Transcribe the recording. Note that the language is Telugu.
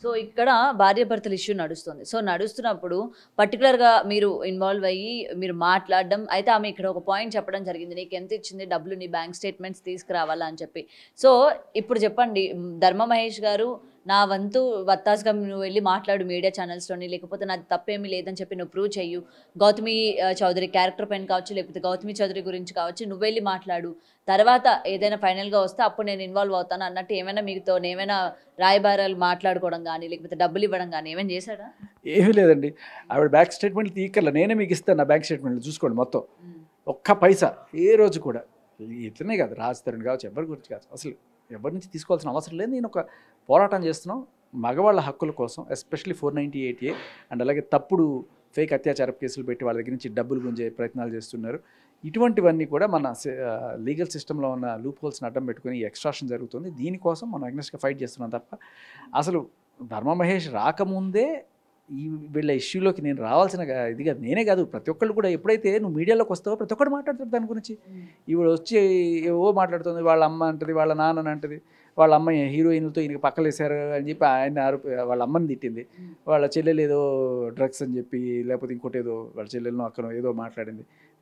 సో ఇక్కడ భార్యాభర్తల ఇష్యూ నడుస్తుంది. సో నడుస్తున్నప్పుడు పర్టిక్యులర్‌గా మీరు ఇన్వాల్వ్ అయ్యి మీరు మాట్లాడడం అయితే ఆమె ఇక్కడ ఒక పాయింట్ చెప్పడం జరిగింది. నీకెంత ఇచ్చింది డబ్బులు నీ బ్యాంక్ స్టేట్మెంట్స్ తీసుకురావాలా అని చెప్పి. సో ఇప్పుడు చెప్పండి ధర్మ మహేష్ గారు నా వంతు వత్తాసుగా నువ్వు వెళ్ళి మాట్లాడు మీడియా ఛానల్స్‌లోని లేకపోతే నాది తప్పేమీ లేదని చెప్పి నువ్వు ప్రూవ్ చెయ్యు. గౌతమి చౌదరి క్యారెక్టర్ పైన కావచ్చు లేకపోతే గౌతమి చౌదరి గురించి కావచ్చు నువ్వెళ్ళి మాట్లాడు. తర్వాత ఏదైనా ఫైనల్‌గా వస్తే అప్పుడు నేను ఇన్వాల్వ్ అవుతాను అన్నట్టు ఏమైనా ఏమైనా రాయబారాలు మాట్లాడుకోవడం గానీ లేకపోతే డబ్బులు ఇవ్వడం గానీ ఏమైనా చేశాడా? ఏమీ లేదండి. ఆవిడ బ్యాంక్ స్టేట్మెంట్లు తీయక్కర్ల. నేనే మీకు ఇస్తాను నా బ్యాంక్ స్టేట్మెంట్లు చూసుకోండి మొత్తం. ఒక్క పైసా ఏ రోజు కూడా ఇట్లనే కాదు రాజ్ తరుణ్ కావచ్చు ఎవరి గురించి కాదు అసలు ఎవరి నుంచి తీసుకోవాల్సిన అవసరం లేదు. నేను ఒక పోరాటం చేస్తున్నాం మగవాళ్ళ హక్కుల కోసం ఎస్పెషల్లీ 498A అండ్ అలాగే తప్పుడు ఫేక్ అత్యాచార కేసులు పెట్టి వాళ్ళ దగ్గర నుంచి డబ్బులు గుంజే ప్రయత్నాలు చేస్తున్నారు. ఇటువంటివన్నీ కూడా మన లీగల్ సిస్టంలో ఉన్న లూప్ హోల్స్ని అడ్డం పెట్టుకుని ఎక్స్ట్రాక్షన్ జరుగుతుంది. దీనికోసం మనం అగ్నెస్ట్గా ఫైట్ చేస్తున్నాం తప్ప అసలు ధర్మ మహేష్ రాకముందే వీళ్ళ ఇష్యూలోకి నేను రావాల్సిన ఇది కాదు. నేనే కాదు ప్రతి ఒక్కళ్ళు కూడా ఎప్పుడైతే నువ్వు మీడియాలోకి వస్తావో ప్రతి ఒక్కరు మాట్లాడతారు దాని గురించి. ఇవి వచ్చి ఏవో మాట్లాడుతుంది వాళ్ళ అమ్మ అంటది వాళ్ళ నాన్న అంటది వాళ్ళ అమ్మ హీరోయిన్లతో ఈయనకి పక్కలేశారు అని చెప్పి ఆయన వాళ్ళ అమ్మని తిట్టింది. వాళ్ళ చెల్లెలు ఏదో డ్రగ్స్ అని చెప్పి లేకపోతే ఇంకోటి ఏదో వాళ్ళ చెల్లెలను అక్కడ ఏదో మాట్లాడింది.